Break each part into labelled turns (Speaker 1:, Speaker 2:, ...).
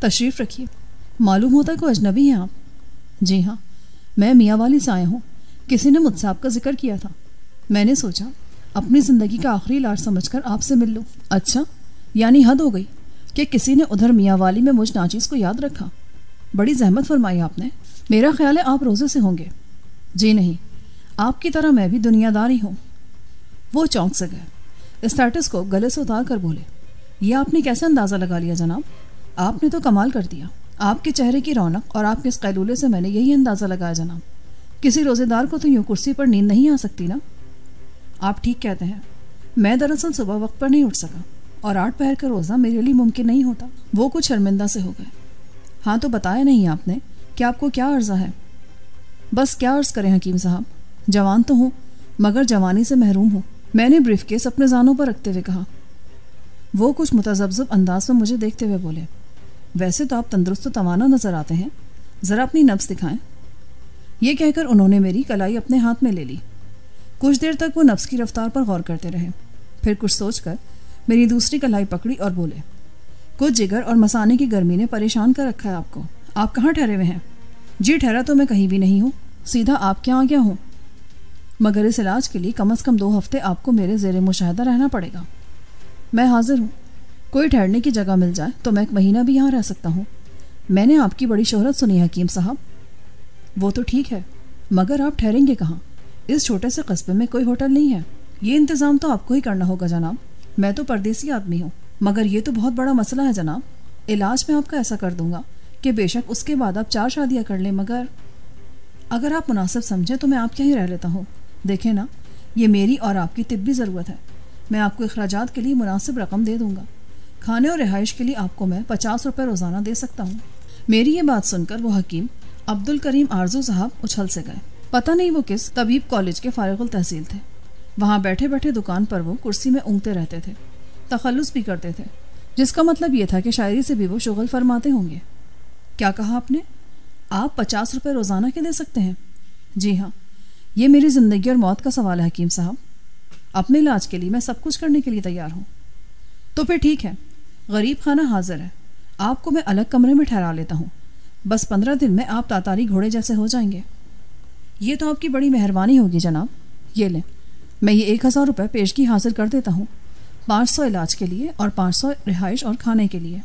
Speaker 1: تشریف رکھیے۔ معلوم ہوتا ہے کوئی اجنبی ہیں آپ؟ جی ہاں، میں میاں والی سے آیا ہوں۔ کسی نے مجھ سے آپ کا ذکر کیا تھا، میں نے سوچا اپنی زندگی کا آخری علاج سمجھ کر آپ سے مل لوں۔ اچھا، یعنی حد ہو گئی کہ کسی نے ادھر میاں والی میں مجھ ناچیز کو یاد رکھا۔ بڑی زحمت فرمائی آپ نے۔ میرا خیال ہے آپ روزے سے ہوں گے۔ جی نہیں، آپ کی طرح میں بھی دنیا دار ہی ہوں۔ وہ چونک سے گئے، اسٹیٹس کو گلے سے اتار کر بولے، یہ آپ نے کیسے اندازہ لگا لیا جناب؟ آپ نے تو کمال کر دیا۔ آپ کے چہرے کی رونق اور آپ کے اس قیلولے سے میں نے یہی اندازہ لگایا جناب۔ کسی روزے دار کو تو یوں کرسی پر نیند نہیں آ سکتی نا؟ آپ ٹھیک کہتے ہیں، میں دراصل صبح وقت پر نہیں اٹھ سکا اور 8 پہر کا روزہ میرے لیے ممکن نہیں ہوتا۔ وہ کچھ شرمندہ سے ہو گئے۔ ہاں تو بتایا نہیں آپ نے کہ آپ کو کیا عرضہ ہے؟ بس کیا عرض کریں حکیم صاحب، جوان تو ہوں مگر جوانی سے محروم ہوں، میں نے بریف کیس اپنے زانوں پر رکھتے ہوئے کہا۔ وہ کچھ متذبذب انداز میں مجھے دیکھتے ہوئے بولے، ویسے تو آپ تندرست و توانا نظر آتے ہیں، ذرا اپنی نبض دکھائیں۔ یہ کہہ کر انہوں نے میری کلائی اپنے ہاتھ میں لے لی۔ کچھ دیر تک وہ نبض کی رفتار پر غور کرتے رہے، پھر کچھ سوچ کر میری دوسری کلائی پکڑی اور بولے، کچھ جگر اور مسانے کی گرمی نے پریشان کر رکھا ہے آپ کو۔ آپ کہاں ٹھہرے ہوئے ہیں؟ جی ٹھہرا تو میں کہیں بھی نہیں ہوں، سیدھا آپ کے یہاں گیا ہوں، مگر اس علاج کے لیے کم از کم 2 ہفتے آپ کو میرے زیر مشاہدہ رہنا پڑے گا۔ میں حاضر ہوں، کوئی ٹھہرنے کی جگہ مل جائے تو میں 1 مہینہ بھی یہاں رہ سکتا ہوں۔ میں نے آپ کی بڑی شہرت سنی ہے حکیم صاحب۔ وہ تو ٹھیک ہے، مگر آپ ٹھہریں گے کہاں؟ اس چھوٹے سے قصبے میں کوئی ہوٹل نہیں ہے، یہ انتظام تو آپ کو ہی کرنا ہوگا جناب۔ میں تو پردیسی آدمی ہوں، مگر یہ تو بہت بڑا مسئلہ ہے جناب۔ علاج میں آپ کا ایسا کر دوں گا کہ بے شک اس کے بعد آپ 4 شادیاں کر لیں، مگر اگر آپ مناسب سمجھیں تو میں آپ کے ہی رہ لیتا ہوں۔ دیکھیں نا، یہ میری اور آپ کی طبی ضرورت ہے، میں آپ کو اخراجات کے لیے مناسب رقم دے دوں گا۔ کھانے اور رہائش کے لیے آپ کو میں 50 روپے روزانہ دے سکتا ہوں۔ میری یہ بات سن کر وہ حکیم عبدالکریم آرزو صاحب اچھل سے گئے۔ پتہ نہیں وہ کس طبیب کالج کے فارغ التحصیل تھے۔ وہاں بیٹھے بیٹھے دکان پر وہ کرسی میں اونگتے رہتے تھے، تخلص بھی کرتے تھے، جس کا مطلب یہ تھا کہ شاعری سے بھی وہ شغل فرماتے ہوں گے۔ کیا کہا آپ نے؟ آپ 50 روپے روزانہ کے دے سکتے ہیں؟ جی ہاں، یہ میری زندگی اور موت کا سوال ہے حکیم صاحب۔ اپنے علاج کے لیے میں سب کچھ کرنے کے لیے تیار ہوں۔ تو پھر ٹھیک ہے، غریب خانہ حاضر ہے، آپ کو میں الگ کمرے میں ٹھہرا لیتا ہوں، بس 15 دن میں آپ تاتاری گھوڑے جیسے ہو جائیں گے۔ یہ تو آپ کی بڑی مہربانی ہوگی جناب۔ یہ لیں، میں یہ 1000 روپے پیشگی حاصل کر دیتا ہوں، 500 علاج کے لیے اور 500 رہائش اور کھانے کے لیے۔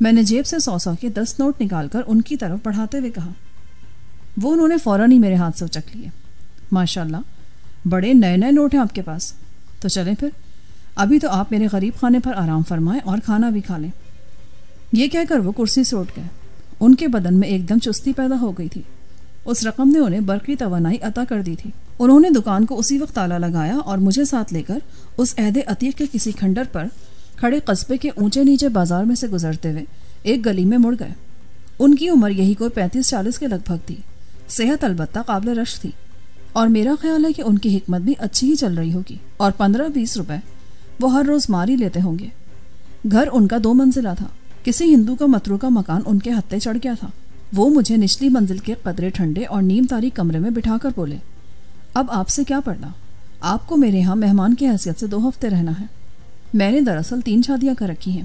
Speaker 1: میں نے جیب سے 100 کے 10 نوٹ نکال کر ان کی طرف بڑھاتے ہوئے کہا۔ وہ انہوں نے فوراً ہی میرے ہاتھ سے اچک لیے۔ ماشاءاللہ، بڑے نئے نئے نوٹ ہیں آپ کے پاس۔ تو چلیں پھر، ابھی تو آپ میرے غریب خانے پر آرام فرمائیں اور کھانا بھی کھا لیں۔ یہ کہہ کر وہ کرسی سے اٹھ گئے۔ ان کے بدن میں ایک دم چستی پیدا ہو گئی تھی۔ اس رقم نے انہیں برقی توانائی عطا کر دی تھی۔ انہوں نے دکان کو اسی وقت تالا لگایا اور مجھے ساتھ لے کر اس عہد عتیق کے کسی کھنڈر پر کھڑے قصبے کے اونچے نیچے بازار میں سے گزرتے ہوئے ایک گلی میں مڑ گئے۔ ان کی عمر یہی کوئی 35-40 کے لگ بھگ تھی، صحت البتہ قابل رشک تھی، اور میرا خیال ہے کہ ان کی حکمت بھی اچھی ہی چل رہی ہوگی، اور 15-20 روپے وہ ہر روز مار ہی لیتے ہوں گے۔ گھر ان کا 2 منزلہ تھا، کسی ہندو کا متروکہ مکان ان کے ہتھے چڑھ گیا تھا۔ وہ مجھے نچلی منزل کے قدرے ٹھنڈے اور نیم تاریک کمرے میں بٹھا کر بولے، اب آپ سے کیا پڑھنا، آپ کو میرے ہاں مہمان کی حیثیت سے 2 ہفتے رہنا ہے۔ میں نے دراصل 3 شادیاں کر رکھی ہیں،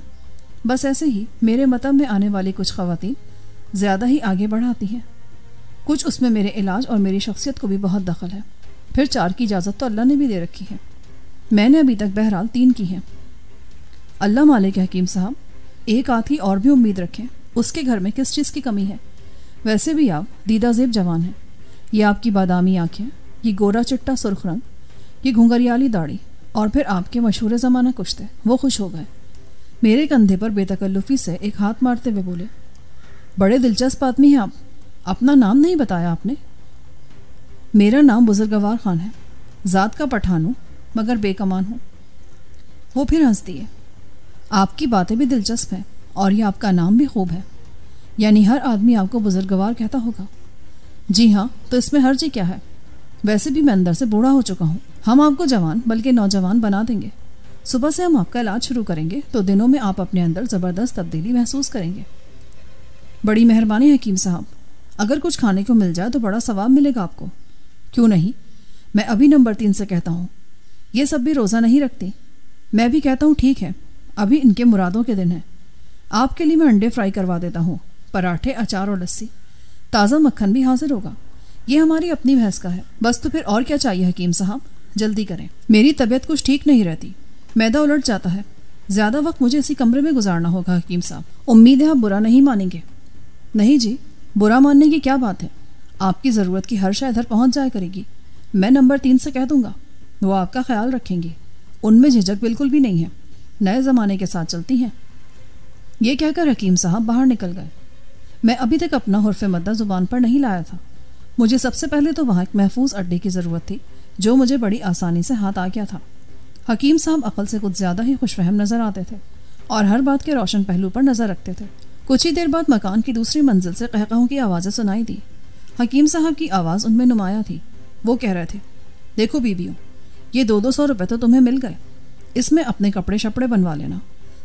Speaker 1: بس ایسے ہی میرے مطب میں آنے والی کچھ خواتین زیادہ ہی آگے بڑھاتی ہیں، کچھ اس میں میرے علاج اور میری شخصیت کو بھی بہت دخل ہے، پھر 4 کی اجازت تو اللہ نے بھی دے رکھی ہے، میں نے ابھی تک بہرحال 3 کی ہیں۔ اللہ مالک حکیم صاحب، ایک آدھ ہی اور بھی امید رکھیں، اس کے گھر میں کس چیز کی کمی ہے؟ ویسے بھی آپ دیدہ زیب جوان ہیں، یہ آپ کی بادامی آنکھیں، یہ گورا چٹا سرخ رنگ، یہ گھنگریالی داڑھی، اور پھر آپ کے مشہور زمانہ کشتے۔ وہ خوش ہو گئے، میرے کندھے پر بے تکلفی سے ایک ہاتھ مارتے ہوئے بولے، بڑے دلچسپ آدمی ہیں آپ، اپنا نام نہیں بتایا آپ نے؟ میرا نام بزرگوار خان ہے، ذات کا پٹھان ہوں مگر بے کمان ہوں۔ وہ پھر ہنس دیے۔ آپ کی باتیں بھی دلچسپ ہیں اور یہ آپ کا نام بھی خوب ہے، یعنی ہر آدمی آپ کو بزرگوار کہتا ہوگا؟ جی ہاں، تو اس میں حرج کیا ہے؟ ویسے بھی میں اندر سے بوڑھا ہو چکا ہوں، ہم آپ کو جوان بلکہ نوجوان بنا دیں گے۔ صبح سے ہم آپ کا علاج شروع کریں گے تو دنوں میں آپ اپنے اندر زبردست تبدیلی محسوس کریں گے۔ بڑی مہربانی حکیم صاحب، اگر کچھ کھانے کو مل جائے تو بڑا ثواب ملے گا آپ کو۔ کیوں نہیں، میں ابھی نمبر 3 سے کہتا ہوں، یہ سب بھی روزہ نہیں رکھتی۔ میں بھی کہتا ہوں ٹھیک ہے، ابھی ان کے مرادوں کے دن ہیں، آپ کے لیے میں انڈے فرائی کروا دیتا ہوں، پراٹھے، اچار اور لسی، تازہ مکھن بھی حاضر ہوگا۔ یہ ہماری اپنی بحث کا ہے، بس تو پھر اور کیا چاہیے حکیم صاحب، جلدی کریں۔ میری طبیعت کچھ ٹھیک نہیں رہتی، معدہ الٹ جاتا ہے، زیادہ وقت مجھے اسی کمرے میں گزارنا ہوگا حکیم صاحب۔ امید ہے آپ برا نہیں مانیں گے۔ نہیں جی، برا ماننے کی کیا بات ہے، آپ کی ضرورت کی ہر شے ادھر پہنچ جایا کرے گی، میں نمبر 3 سے کہہ دوں گا، وہ آپ کا خیال رکھیں گی، ان میں جھجک بالکل بھی نہیں ہے، نئے زمانے کے ساتھ چلتی ہیں۔ یہ کہہ کر حکیم صاحب باہر نکل گئے۔ میں ابھی تک اپنا حرف مدہ زبان پر نہیں لایا تھا۔ مجھے سب سے پہلے تو وہاں ایک محفوظ اڈے کی ضرورت تھی جو مجھے بڑی آسانی سے ہاتھ آ گیا تھا۔ حکیم صاحب عقل سے کچھ زیادہ ہی خوش فہم نظر آتے تھے اور ہر بات کے روشن پہلو پر نظر رکھتے تھے۔ کچھ ہی دیر بعد مکان کی دوسری منزل سے قہقہوں کی آوازیں سنائی دی۔ حکیم صاحب کی آواز ان میں نمایاں تھی۔ وہ کہہ رہے تھے، دیکھو بیویوں، یہ 200 روپے تو تمہیں مل گئے، اس میں اپنے کپڑے شپڑے بنوا لینا،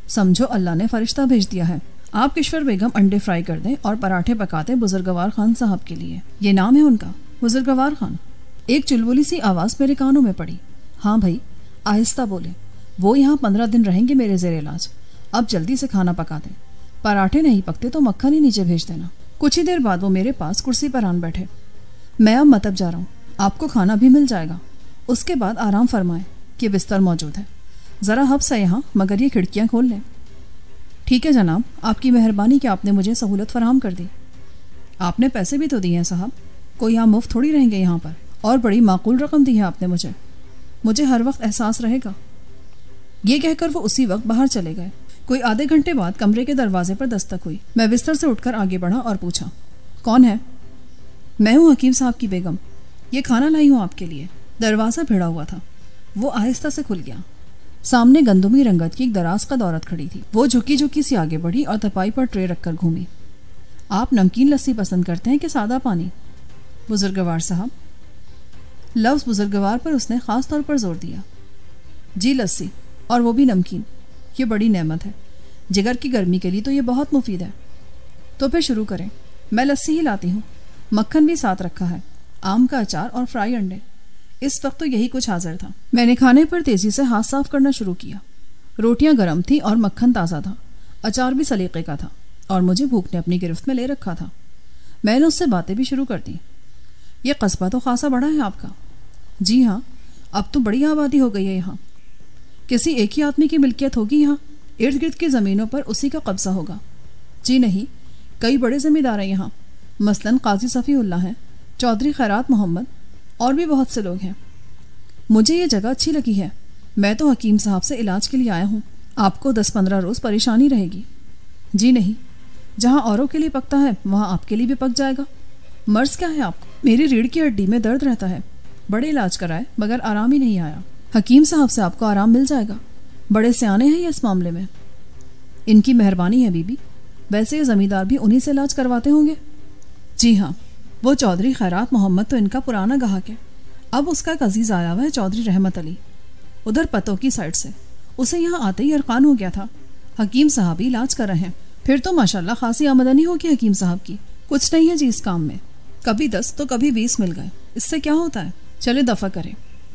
Speaker 1: سمجھو اللہ نے فرشتہ بھیج دیا ہے۔ آپ کشور بیگم انڈے فرائی کر دیں اور پراٹھے پکا دیں بزرگوار خان صاحب کے لیے، یہ نام ہے ان کا، بزرگوار خان۔ ایک چلبلی سی آواز میرے کانوں میں پڑی۔ ہاں بھائی، آہستہ بولے، وہ یہاں 15 دن رہیں گے میرے زیر علاج، اب جلدی سے کھانا پکا دیں، پراٹھے نہیں پکتے تو مکھن ہی نیچے بھیج دینا۔ کچھ ہی دیر بعد وہ میرے پاس کرسی پر آن بیٹھے۔ میں اب مطب جا رہا ہوں، آپ کو کھانا بھی مل جائے گا، اس کے بعد آرام فرمائیں کہ بستر موجود ہے، ذرا حبس ہے یہاں، مگر یہ کھڑکیاں کھول لیں۔ ٹھیک ہے جناب، آپ کی مہربانی کہ آپ نے مجھے سہولت فراہم کر دی۔ آپ نے پیسے بھی تو دیے ہیں صاحب، کوئی یہاں مفت تھوڑی رہیں گے یہاں پر، اور بڑی معقول رقم دی ہے آپ نے مجھے ہر وقت احساس رہے گا۔ یہ کہہ کر وہ اسی وقت باہر چلے گئے۔ کوئی آدھے گھنٹے بعد کمرے کے دروازے پر دستک ہوئی۔ میں بستر سے اٹھ کر آگے بڑھا اور پوچھا، کون ہے؟ میں ہوں حکیم صاحب کی بیگم، یہ کھانا لائی ہوں آپ کے لیے۔ دروازہ بھیڑا ہوا تھا، وہ آہستہ سے کھل گیا۔ سامنے گندمی رنگت کی ایک دراز قد عورت کھڑی تھی۔ وہ جھکی جھکی سی آگے بڑھی اور تپائی پر ٹرے رکھ کر گھومی۔ آپ نمکین لسی پسند کرتے ہیں کہ سادہ پانی؟ بزرگوار صاحب، لفظ بزرگوار پر اس نے خاص طور پر زور دیا۔ جی لسی، اور وہ بھی نمکین، یہ بڑی نعمت ہے، جگر کی گرمی کے لیے تو یہ بہت مفید ہے۔ تو پھر شروع کریں، میں لسی ہی لاتی ہوں، مکھن بھی ساتھ رکھا ہے، آم کا اچار اور فرائی انڈے۔ اس وقت تو یہی کچھ حاضر تھا۔ میں نے کھانے پر تیزی سے ہاتھ صاف کرنا شروع کیا۔ روٹیاں گرم تھیں اور مکھن تازہ تھا، اچار بھی سلیقے کا تھا، اور مجھے بھوک نے اپنی گرفت میں لے رکھا تھا۔ میں نے اس سے باتیں بھی شروع کر دیں۔ یہ قصبہ تو خاصا بڑا ہے آپ کا؟ جی ہاں، اب تو بڑی آبادی ہو گئی ہے یہاں۔ کسی ایک ہی آدمی کی ملکیت ہوگی یہاں؟ ارد گرد کی زمینوں پر اسی کا قبضہ ہوگا؟ جی نہیں، کئی بڑے زمیندار ہیں یہاں، مثلاً قاضی صفی اللہ ہیں، چودھری خیرات محمد، اور بھی بہت سے لوگ ہیں۔ مجھے یہ جگہ اچھی لگی ہے، میں تو حکیم صاحب سے علاج کے لیے آیا ہوں، آپ کو 10-15 روز پریشانی رہے گی۔ جی نہیں، جہاں اوروں کے لیے پکتا ہے وہاں آپ کے لیے بھی پک جائے گا۔ مرض کیا ہے آپ کو؟ میری ریڑھ کی ہڈی میں درد رہتا ہے، بڑے علاج کرائے مگر آرام ہی نہیں آیا۔ حکیم صاحب سے آپ کو آرام مل جائے گا، بڑے سیانے ہیں یہ اس معاملے میں۔ ان کی مہربانی ہے بی بی، ویسے یہ زمیندار بھی انہی سے علاج کرواتے ہوں گے؟ جی ہاں، وہ چودھری خیرات محمد تو ان کا پرانا گاہک ہے، اب اس کا ایک عزیز آیا ہوا ہے چودھری رحمت علی، ادھر پتوں کی سائڈ سے، اسے یہاں آتے ہی ارقان ہو گیا تھا، حکیم صاحب ہی علاج کر رہے ہیں۔ پھر تو ماشاءاللہ خاصی آمدنی ہوگی حکیم صاحب کی۔ کچھ نہیں ہے جی اس کام میں، کبھی 10 تو کبھی 20 مل گئے، اس سے کیا ہوتا ہے، چلے دفع کریں،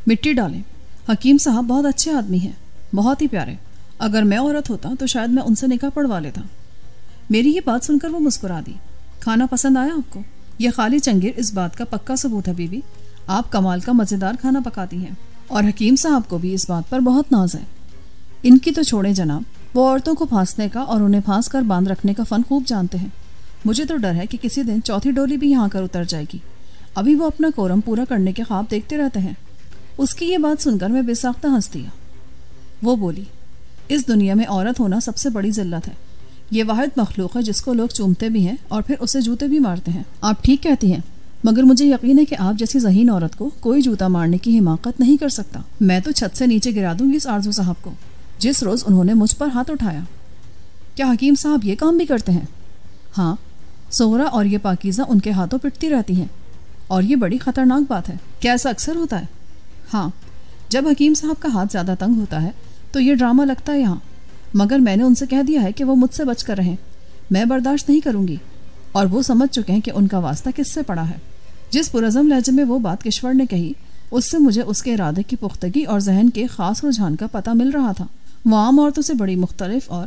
Speaker 1: مٹی ڈالیں۔ حکیم صاحب بہت اچھے آدمی ہیں، بہت ہی پیارے، اگر میں عورت ہوتا تو شاید میں ان سے نکاح پڑھوا لیتا۔ میری یہ بات سن کر وہ مسکرا دی۔ کھانا پسند آیا آپ کو؟ یہ خالی چنگیر اس بات کا پکا ثبوت ہے بی بی، آپ کمال کا مزیدار کھانا پکاتی ہیں، اور حکیم صاحب کو بھی اس بات پر بہت ناز ہے۔ ان کی تو چھوڑیں جناب، وہ عورتوں کو پھانسنے کا اور انہیں پھانس کر باندھ رکھنے کا فن خوب جانتے ہیں۔ مجھے تو ڈر ہے کہ کسی دن چوتھی ڈولی بھی یہاں کر اتر جائے گی، ابھی وہ اپنا کورم پورا کرنے کے خواب دیکھتے رہتے ہیں۔ اس کی یہ بات سن کر میں بے ساختہ ہنس دیا۔ وہ بولی، اس دنیا میں عورت ہونا سب سے بڑی ذلت ہے، یہ واحد مخلوق ہے جس کو لوگ چومتے بھی ہیں اور پھر اسے جوتے بھی مارتے ہیں۔ آپ ٹھیک کہتی ہیں، مگر مجھے یقین ہے کہ آپ جیسی ذہین عورت کو کوئی جوتا مارنے کی حماقت نہیں کر سکتا۔ میں تو چھت سے نیچے گرا دوں گی اس آرزو صاحب کو جس روز انہوں نے مجھ پر ہاتھ اٹھایا۔ کیا حکیم صاحب یہ کام بھی کرتے ہیں؟ ہاں، سغرا اور یہ پاکیزہ ان کے ہاتھوں پٹتی رہتی ہیں، اور یہ بڑی خطرناک بات ہے۔ کیا ایسا اکثر ہوتا ہے؟ ہاں، جب حکیم صاحب کا ہاتھ زیادہ تنگ ہوتا ہے تو یہ ڈرامہ لگتا ہے یہاں، مگر میں نے ان سے کہہ دیا ہے کہ وہ مجھ سے بچ کر رہیں، میں برداشت نہیں کروں گی، اور وہ سمجھ چکے ہیں کہ ان کا واسطہ کس سے پڑا ہے۔ جس پرعزم لہجے میں وہ بات کشور نے کہی، اس سے مجھے اس کے ارادے کی پختگی اور ذہن کے خاص رجحان کا پتہ مل رہا تھا۔ وہ عام عورتوں سے بڑی مختلف اور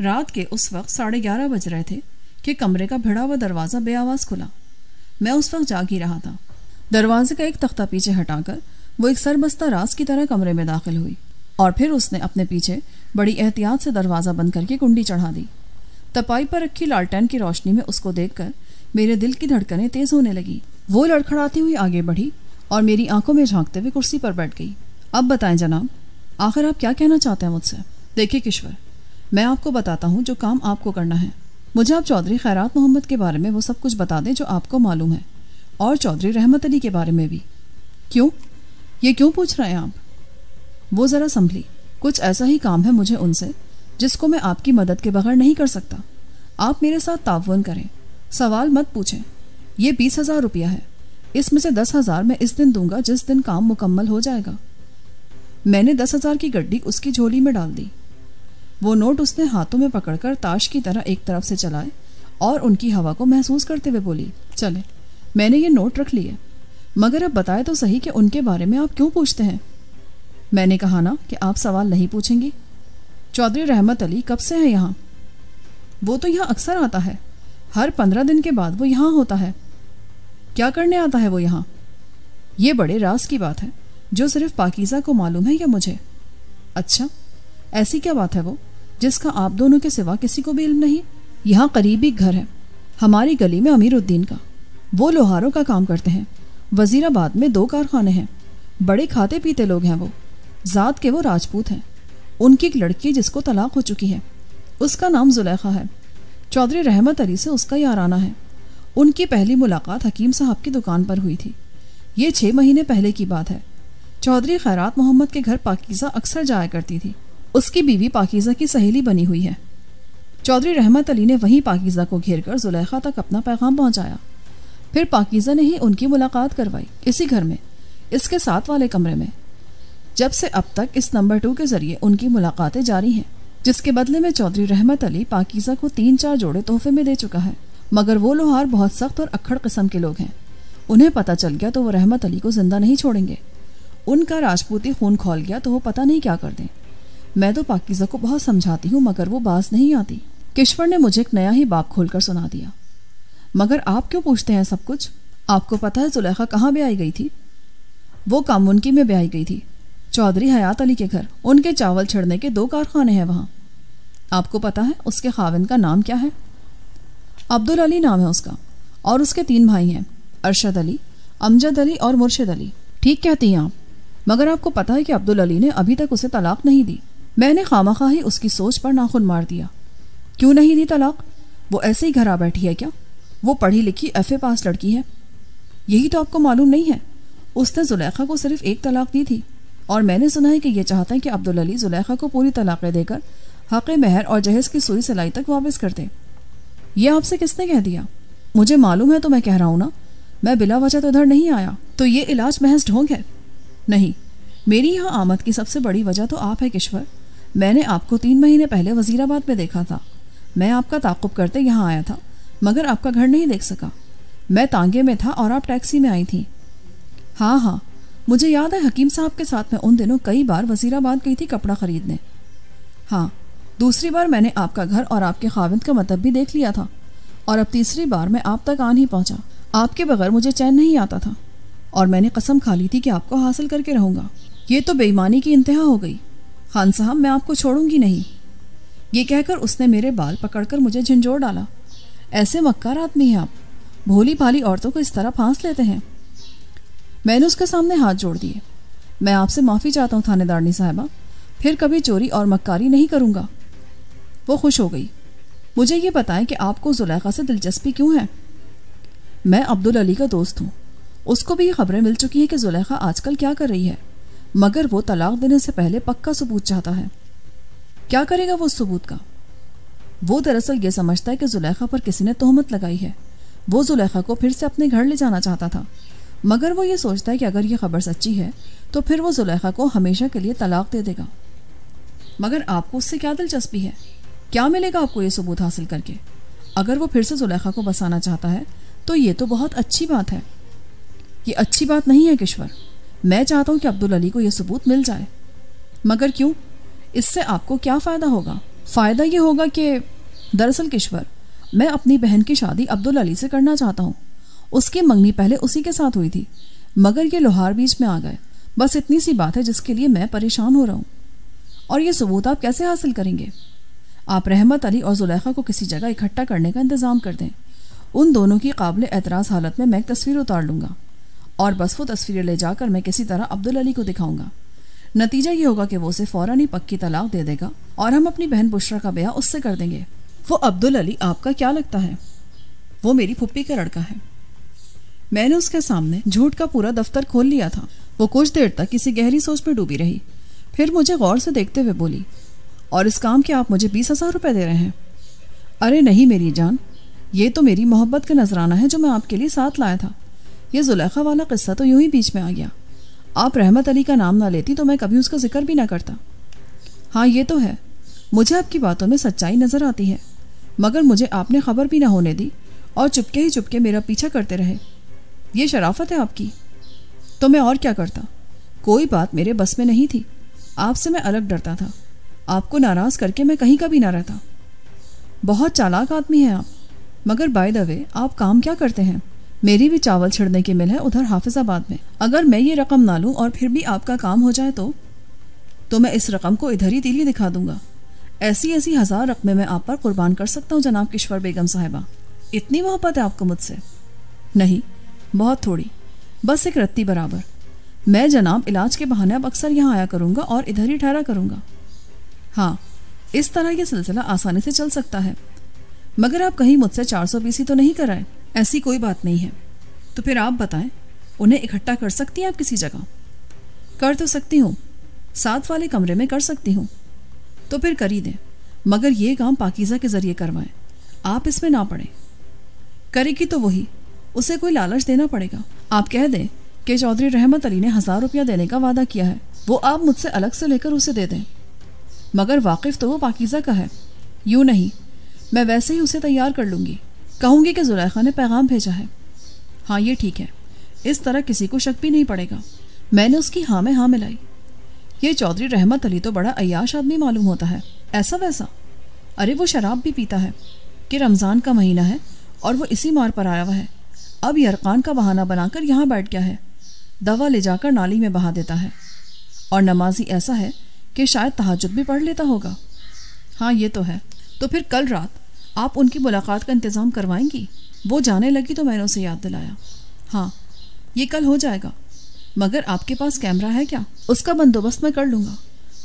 Speaker 1: رات کے اس وقت 11:30 بج رہے تھے کہ کمرے کا بھیڑا ہوا دروازہ بے آواز کھلا۔ میں اس وقت جاگ ہی رہا تھا۔ دروازے کا ایک تختہ پیچھے ہٹا کر وہ ایک سربستہ راز کی طرح کمرے میں داخل ہوئی، اور پھر اس نے اپنے پیچھے بڑی احتیاط سے دروازہ بند کر کے کنڈی چڑھا دی۔ تپائی پر رکھی لالٹین کی روشنی میں اس کو دیکھ کر میرے دل کی دھڑکنیں تیز ہونے لگی۔ وہ لڑکھڑاتی ہوئی آگے بڑھی اور میری آنکھوں میں جھانکتے ہوئے کرسی پر بیٹھ گئی۔ اب بتائیں جناب، آخر آپ کیا کہنا چاہتے ہیں مجھ سے؟ دیکھیے کشور، میں آپ کو بتاتا ہوں جو کام آپ کو کرنا ہے۔ مجھے آپ چودھری خیرات محمد کے بارے میں وہ سب کچھ بتا دیں جو آپ کو معلوم ہے، اور چودھری رحمت علی کے بارے میں بھی۔ کیوں؟ یہ کیوں پوچھ رہے ہیں آپ؟ وہ ذرا سنبھلی۔ کچھ ایسا ہی کام ہے مجھے ان سے جس کو میں آپ کی مدد کے بغیر نہیں کر سکتا۔ آپ میرے ساتھ تعاون کریں، سوال مت پوچھیں۔ یہ 20,000 روپیہ ہے، اس میں سے 10,000 میں اس دن دوں گا جس دن کام مکمل ہو جائے گا۔ میں نے 10,000 کی گڈی اس کی جھولی میں ڈال دی۔ وہ نوٹ اس نے ہاتھوں میں پکڑ کر تاش کی طرح ایک طرف سے چلائے اور ان کی ہوا کو محسوس کرتے ہوئے بولی، چلے میں نے یہ نوٹ رکھ لیے، مگر اب بتائے تو صحیح کہ ان کے بارے میں آپ کیوں پوچھتے ہیں؟ میں نے کہا نا کہ آپ سوال نہیں پوچھیں گی۔ چودھری رحمت علی کب سے ہے یہاں؟ وہ تو یہاں اکثر آتا ہے، ہر 15 دن کے بعد وہ یہاں ہوتا ہے۔ کیا کرنے آتا ہے وہ یہاں؟ یہ بڑے راز کی بات ہے جو صرف پاکیزہ کو معلوم ہے یا مجھے؟ اچھا، ایسی کیا بات ہے وہ جس کا آپ دونوں کے سوا کسی کو بھی علم نہیں؟ یہاں قریب ایک گھر ہے ہماری گلی میں، امیر الدین کا۔ وہ لوہاروں کا کام کرتے ہیں۔ وزیر آباد میں 2 کارخانے ہیں، بڑے کھاتے پیتے لوگ ہیں وہ، ذات کے وہ راجپوت ہیں۔ ان کی ایک لڑکی جس کو طلاق ہو چکی ہے، اس کا نام زلیخا ہے۔ چودھری رحمت علی سے اس کا یارانہ ہے۔ ان کی پہلی ملاقات حکیم صاحب کی دکان پر ہوئی تھی، یہ 6 مہینے پہلے کی بات ہے۔ چودھری خیرات محمد کے گھر پاکیزہ اکثر جایا کرتی تھی، اس کی بیوی پاکیزہ کی سہیلی بنی ہوئی ہے۔ چودھری رحمت علی نے وہیں پاکیزہ کو گھیر کر زلیخا تک اپنا پیغام پہنچایا، پھر پاکیزہ نے ہی ان کی ملاقات کروائی، اسی گھر میں، اس کے ساتھ والے کمرے میں۔ جب سے اب تک اس نمبر 2 کے ذریعے ان کی ملاقاتیں جاری ہیں، جس کے بدلے میں چودھری رحمت علی پاکیزہ کو 3-4 جوڑے تحفے میں دے چکا ہے۔ مگر وہ لوہار بہت سخت اور اکھڑ قسم کے لوگ ہیں، انہیں پتہ چل گیا تو وہ رحمت علی کو زندہ نہیں چھوڑیں گے۔ ان کا راجپوتی خون کھول گیا تو وہ پتہ نہیں کیا کر دیں۔ میں تو پاکیزہ کو بہت سمجھاتی ہوں مگر وہ باز نہیں آتی۔ کشور نے مجھے ایک نیا ہی باب کھول کر سنا دیا۔ مگر آپ کیوں پوچھتے ہیں سب کچھ؟ آپ کو پتہ ہے زلیخا کہاں بیائی گئی تھی؟ وہ کامونکی میں بیائی گئی تھی، چودھری حیات علی کے گھر۔ ان کے چاول چھڑنے کے 2 کارخانے ہیں وہاں۔ آپ کو پتہ ہے اس کے خاوند کا نام کیا ہے؟ عبدالعلی نام ہے اس کا، اور اس کے 3 بھائی ہیں، ارشد علی، امجد علی اور مرشد علی۔ ٹھیک کہتی ہیں آپ، مگر آپ کو پتہ ہے کہ عبدالعلی نے ابھی تک اسے طلاق نہیں دی۔ میں نے خواہ ہی اس کی سوچ پر ناخن مار دیا۔ کیوں نہیں دی طلاق؟ وہ ایسے ہی گھر آ بیٹھی ہے کیا؟ وہ پڑھی لکھی FA پاس لڑکی ہے، یہی تو آپ کو معلوم نہیں ہے۔ اس نے زلیخا کو صرف 1 طلاق دی تھی، اور میں نے سنا ہے کہ یہ چاہتا ہے کہ عبدالعلی زلیخا کو پوری طلاقیں دے کر حق مہر اور جہیز کی سوئی سلائی تک واپس کر دے۔ یہ آپ سے کس نے کہہ دیا؟ مجھے معلوم ہے تو میں کہہ رہا ہوں نا، میں بلا وجہ تو ادھر نہیں آیا۔ تو یہ علاج محض ڈھونگ ہے؟ نہیں، میری یہاں آمد کی سب سے بڑی وجہ تو آپ ہے کشور۔ میں نے آپ کو 3 مہینے پہلے وزیر آباد میں دیکھا تھا، میں آپ کا تعاقب کرتے یہاں آیا تھا، مگر آپ کا گھر نہیں دیکھ سکا۔ میں تانگے میں تھا اور آپ ٹیکسی میں آئی تھیں۔ ہاں، مجھے یاد ہے حکیم صاحب کے ساتھ میں ان دنوں کئی بار وزیر آباد گئی تھی کپڑا خریدنے۔ ہاں، دوسری بار میں نے آپ کا گھر اور آپ کے خاوند کا مطب بھی دیکھ لیا تھا، اور اب تیسری بار میں آپ تک آ نہیں پہنچا۔ آپ کے بغیر مجھے چین نہیں آتا تھا، اور میں نے قسم کھا لی تھی کہ آپ کو حاصل کر کے رہوں گا۔ یہ تو بے ایمانی کی انتہا ہو گئی۔ خان صاحب، میں آپ کو چھوڑوں گی نہیں۔ یہ کہہ کر اس نے میرے بال پکڑ کر مجھے جھنجھوڑ ڈالا۔ ایسے مکار آدمی ہیں آپ، بھولی بھالی عورتوں کو اس طرح پھانس لیتے ہیں۔ میں نے اس کے سامنے ہاتھ جوڑ دیے۔ میں آپ سے معافی چاہتا ہوں تھانے دارنی صاحبہ، پھر کبھی چوری اور مکاری نہیں کروں گا۔ وہ خوش ہو گئی۔ مجھے یہ بتائیں کہ آپ کو زلیخا سے دلچسپی کیوں ہے؟ میں عبدالعلی کا دوست ہوں، اس کو بھی یہ خبریں مل چکی ہیں کہ زلیخا آج کل کیا کر رہی ہے، مگر وہ طلاق دینے سے پہلے پکا ثبوت چاہتا ہے۔ کیا کرے گا وہ اس ثبوت کا؟ وہ دراصل یہ سمجھتا ہے کہ زلیخا پر کسی نے تہمت لگائی ہے۔ وہ زلیخا کو پھر سے اپنے گھر لے جانا چاہتا تھا، مگر وہ یہ سوچتا ہے کہ اگر یہ خبر سچی ہے تو پھر وہ زلیخا کو ہمیشہ کے لیے طلاق دے دے گا۔ مگر آپ کو اس سے کیا دلچسپی ہے؟ کیا ملے گا آپ کو یہ ثبوت حاصل کر کے؟ اگر وہ پھر سے زلیخا کو بسانا چاہتا ہے تو یہ تو بہت اچھی بات ہے۔ یہ اچھی بات نہیں ہے کشور، میں چاہتا ہوں کہ عبدالعلی کو یہ ثبوت مل جائے۔ مگر کیوں؟ اس سے آپ کو کیا فائدہ ہوگا؟ فائدہ یہ ہوگا کہ دراصل کشور، میں اپنی بہن کی شادی عبدالعلی سے کرنا چاہتا ہوں۔ اس کی منگنی پہلے اسی کے ساتھ ہوئی تھی، مگر یہ لوہار بیچ میں آ گئے۔ بس اتنی سی بات ہے جس کے لیے میں پریشان ہو رہا ہوں۔ اور یہ ثبوت آپ کیسے حاصل کریں گے؟ آپ رحمت علی اور زلیخا کو کسی جگہ اکٹھا کرنے کا انتظام کر دیں۔ ان دونوں کی قابل اعتراض حالت میں ایک تصویر اتار لوں گا، اور بس وہ تصویریں لے جا کر میں کسی طرح عبدالعلی کو دکھاؤں گا۔ نتیجہ یہ ہوگا کہ وہ اسے فوراً ہی پکی طلاق دے دے گا، اور ہم اپنی بہن بشرا کا بیاہ اس سے کر دیں گے۔ وہ عبدالعلی آپ کا کیا لگتا ہے؟ وہ میری پھپھی کا لڑکا ہے۔ میں نے اس کے سامنے جھوٹ کا پورا دفتر کھول لیا تھا۔ وہ کچھ دیر تک کسی گہری سوچ میں ڈوبی رہی، پھر مجھے غور سے دیکھتے ہوئے بولی، اور اس کام کے آپ مجھے 20,000 روپے دے رہے ہیں؟ ارے نہیں میری جان، یہ تو میری محبت کا نذرانہ ہے جو میں آپ کے لیے ساتھ لایا تھا۔ یہ زلیخا والا قصہ تو یوں ہی بیچ میں آ گیا۔ آپ رحمت علی کا نام نہ لیتی تو میں کبھی اس کا ذکر بھی نہ کرتا۔ ہاں یہ تو ہے، مجھے آپ کی باتوں میں سچائی نظر آتی ہے، مگر مجھے آپ نے خبر بھی نہ ہونے دی اور چپکے ہی چپکے میرا پیچھا کرتے رہے۔ یہ شرافت ہے آپ کی۔ تو میں اور کیا کرتا؟ کوئی بات میرے بس میں نہیں تھی۔ آپ سے میں الگ ڈرتا تھا۔ آپ کو ناراض کر کے میں کہیں کا بھی نہ رہتا۔ بہت چالاک آدمی ہیں آپ۔ مگر بائی دا وے، آپ کام کیا کرتے ہیں؟ میری بھی چاول چھڑنے کی مل ہے ادھر حافظ آباد میں۔ اگر میں یہ رقم نہ لوں اور پھر بھی آپ کا کام ہو جائے تو میں اس رقم کو ادھر ہی تیلی دکھا دوں گا۔ ایسی 1000 رقمیں میں آپ پر قربان کر سکتا ہوں جناب کشور بیگم صاحبہ۔ اتنی محبت ہے آپ کو مجھ سے؟ نہیں، بہت تھوڑی، بس ایک رتی برابر۔ میں جناب علاج کے بہانے اب اکثر یہاں آیا کروں گا اور ادھر ہی ٹھہرا کروں گا۔ ہاں، اس طرح یہ سلسلہ آسانی سے چل سکتا ہے۔ مگر آپ کہیں مجھ سے 420 تو نہیں کرائے؟ ایسی کوئی بات نہیں ہے۔ تو پھر آپ بتائیں، انہیں اکٹھا کر سکتی ہیں آپ کسی جگہ؟ کر تو سکتی ہوں، ساتھ والے کمرے میں کر سکتی ہوں۔ تو پھر کر ہی دیں، مگر یہ کام پاکیزہ کے ذریعے کروائیں۔ آپ اس میں نہ پڑیں۔ کرے گی تو وہی، اسے کوئی لالچ دینا پڑے گا۔ آپ کہہ دیں کہ چودھری رحمت علی نے 1000 روپیہ دینے کا وعدہ کیا ہے، وہ آپ مجھ سے الگ سے لے کر اسے دے دیں۔ مگر واقف تو وہ پاکیزہ کا ہے۔ یوں نہیں، میں ویسے ہی اسے تیار کر لوں گی۔ کہوں گی کہ زلیخا نے پیغام بھیجا ہے۔ ہاں یہ ٹھیک ہے، اس طرح کسی کو شک بھی نہیں پڑے گا۔ میں نے اس کی ہاں میں ہاں ملائی۔ یہ چودھری رحمت علی تو بڑا عیاش آدمی معلوم ہوتا ہے۔ ایسا ویسا؟ ارے وہ شراب بھی پیتا ہے کہ رمضان کا مہینہ ہے اور وہ اسی مار پر آیا ہوا ہے۔ اب یرقان کا بہانہ بنا کر یہاں بیٹھ گیا ہے، دوا لے جا کر نالی میں بہا دیتا ہے۔ اور نمازی ایسا ہے کہ شاید تہجد بھی پڑھ لیتا ہوگا۔ ہاں یہ تو ہے۔ تو پھر کل رات آپ ان کی ملاقات کا انتظام کروائیں گی؟ وہ جانے لگی تو میں نے اسے یاد دلایا۔ ہاں یہ کل ہو جائے گا، مگر آپ کے پاس کیمرہ ہے کیا؟ اس کا بندوبست میں کر لوں گا،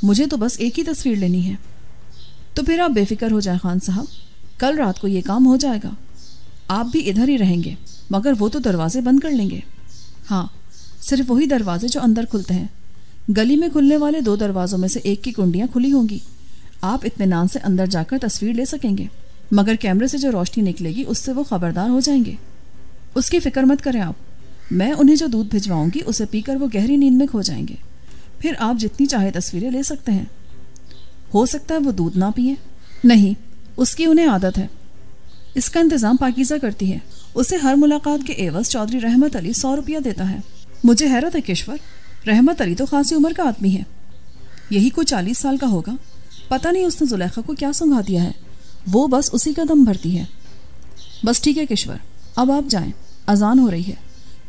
Speaker 1: مجھے تو بس ایک ہی تصویر لینی ہے۔ تو پھر آپ بے فکر ہو جائیں خان صاحب، کل رات کو یہ کام ہو جائے گا۔ آپ بھی ادھر ہی رہیں گے، مگر وہ تو دروازے بند کر لیں گے۔ ہاں، صرف وہی دروازے جو اندر کھلتے ہیں۔ گلی میں کھلنے والے 2 دروازوں میں سے ایک کی کنڈیاں کھلی ہوں گی۔ آپ اطمینان سے اندر جا کر تصویر لے سکیں گے، مگر کیمرے سے جو روشنی نکلے گی اس سے وہ خبردار ہو جائیں گے۔ اس کی فکر مت کریں آپ، میں انہیں جو دودھ بھجواؤں گی اسے پی کر وہ گہری نیند میں کھو جائیں گے۔ پھر آپ جتنی چاہے تصویریں لے سکتے ہیں۔ ہو سکتا ہے وہ دودھ نہ پیئے۔ نہیں، اس کی انہیں عادت ہے۔ اس کا انتظام پاکیزہ کرتی ہے۔ اسے ہر ملاقات کے عوض چودھری رحمت علی 100 روپیہ دیتا ہے۔ مجھے حیرت ہے کشور، رحمت علی تو خاصی عمر کا آدمی ہے، یہی کوئی 40 سال کا ہوگا۔ پتہ نہیں اس نے زلیخا کو کیا سنگھا دیا ہے، وہ بس اسی کا دم بھرتی ہے۔ بس ٹھیک ہے کشور، اب آپ جائیں، اذان ہو رہی ہے۔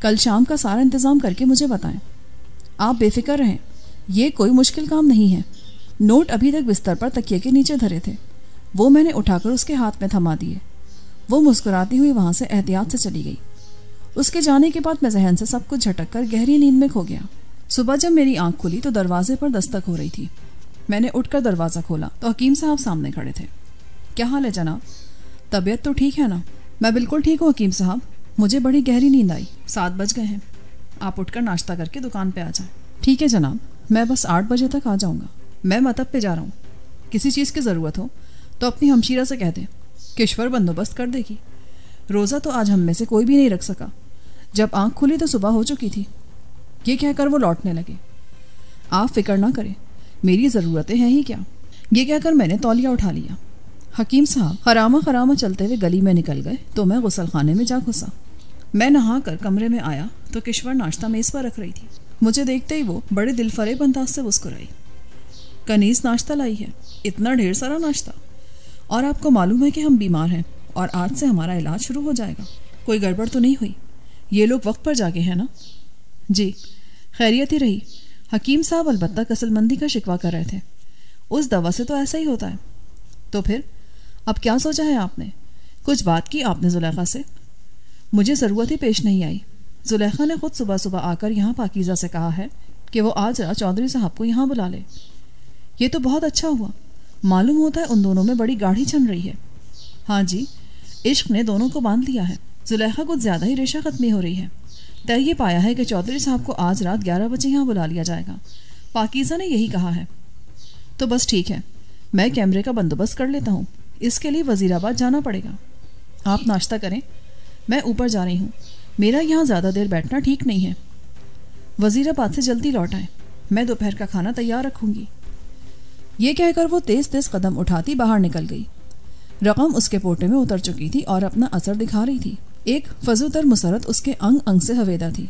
Speaker 1: کل شام کا سارا انتظام کر کے مجھے بتائیں۔ آپ بے فکر رہیں، یہ کوئی مشکل کام نہیں ہے۔ نوٹ ابھی تک بستر پر تکیے کے نیچے دھرے تھے، وہ میں نے اٹھا کر اس کے ہاتھ میں تھما دیے۔ وہ مسکراتی ہوئی وہاں سے احتیاط سے چلی گئی۔ اس کے جانے کے بعد میں ذہن سے سب کچھ جھٹک کر گہری نیند میں کھو گیا۔ صبح جب میری آنکھ کھلی تو دروازے پر دستک ہو رہی تھی۔ میں نے اٹھ کر دروازہ کھولا تو حکیم صاحب سامنے کھڑے تھے۔ کیا حال ہے جناب؟ طبیعت تو ٹھیک ہے نا؟ میں بالکل ٹھیک ہوں حکیم صاحب، مجھے بڑی گہری نیند آئی۔ 7 بج گئے ہیں، آپ اٹھ کر ناشتہ کر کے دکان پہ آ جائیں۔ ٹھیک ہے جناب، میں بس 8 بجے تک آ جاؤں گا۔ میں مطب پہ جا رہا ہوں، کسی چیز کی ضرورت ہو تو اپنی ہمشیرہ سے کہہ دیں، کشور بندوبست کر دے گی۔ روزہ تو آج ہم میں سے کوئی بھی نہیں رکھ سکا، جب آنکھ کھلی تو صبح ہو چکی تھی۔ یہ کہہ کر وہ لوٹنے لگے۔ آپ فکر نہ کریں، میری ضرورتیں ہیں ہی کیا۔ یہ کہہ کر میں نے تولیہ اٹھا لیا۔ حکیم صاحب خرامہ چلتے ہوئے گلی میں نکل گئے تو میں غسل خانے میں جا گھسا۔ میں نہا کر کمرے میں آیا تو کشور ناشتہ میز پر رکھ رہی تھی۔ مجھے دیکھتے ہی وہ بڑے دل فریب انداز سے مسکرائی۔ کنیز ناشتہ لائی ہے؟ اتنا ڈھیر سارا ناشتہ؟ اور آپ کو معلوم ہے کہ ہم بیمار ہیں اور آج سے ہمارا علاج شروع ہو جائے گا۔ کوئی گڑبڑ تو نہیں ہوئی؟ یہ لوگ وقت پر جاگے ہیں نا؟ جی، خیریت ہی رہی۔ حکیم صاحب البتہ کسل مندی کا شکوہ کر رہے تھے۔ اس دوا سے تو ایسا ہی ہوتا ہے۔ تو پھر اب کیا سوچا ہے آپ نے؟ کچھ بات کی آپ نے زلیخا سے؟ مجھے ضرورت ہی پیش نہیں آئی۔ زلیخا نے خود صبح صبح آ کر یہاں پاکیزہ سے کہا ہے کہ وہ آج رات چودھری صاحب کو یہاں بلا لے۔ یہ تو بہت اچھا ہوا۔ معلوم ہوتا ہے ان دونوں میں بڑی گاڑھی چل رہی ہے۔ ہاں جی، عشق نے دونوں کو باندھ لیا ہے۔ زلیخا کچھ زیادہ ہی ریشہ ختمی ہو رہی ہے۔ طے یہ پایا ہے کہ چودھری صاحب کو آج رات 11 بجے یہاں بلا لیا جائے گا۔ پاکیزہ نے یہی کہا ہے۔ تو بس ٹھیک ہے، میں کیمرے کا بندوبست کر لیتا ہوں۔ اس کے لیے وزیر آباد جانا پڑے گا۔ آپ ناشتہ کریں، میں اوپر جا رہی ہوں۔ میرا یہاں زیادہ دیر بیٹھنا ٹھیک نہیں ہے۔ وزیر آباد سے جلدی لوٹ آئیں، میں دوپہر کا کھانا تیار رکھوں گی۔ یہ کہہ کر وہ تیز تیز قدم اٹھاتی باہر نکل گئی۔ رقم اس کے پوٹے میں اتر چکی تھی اور اپنا اثر دکھا رہی تھی۔ ایک فزو تر مسرت اس کے انگ انگ سے ہویدا تھی۔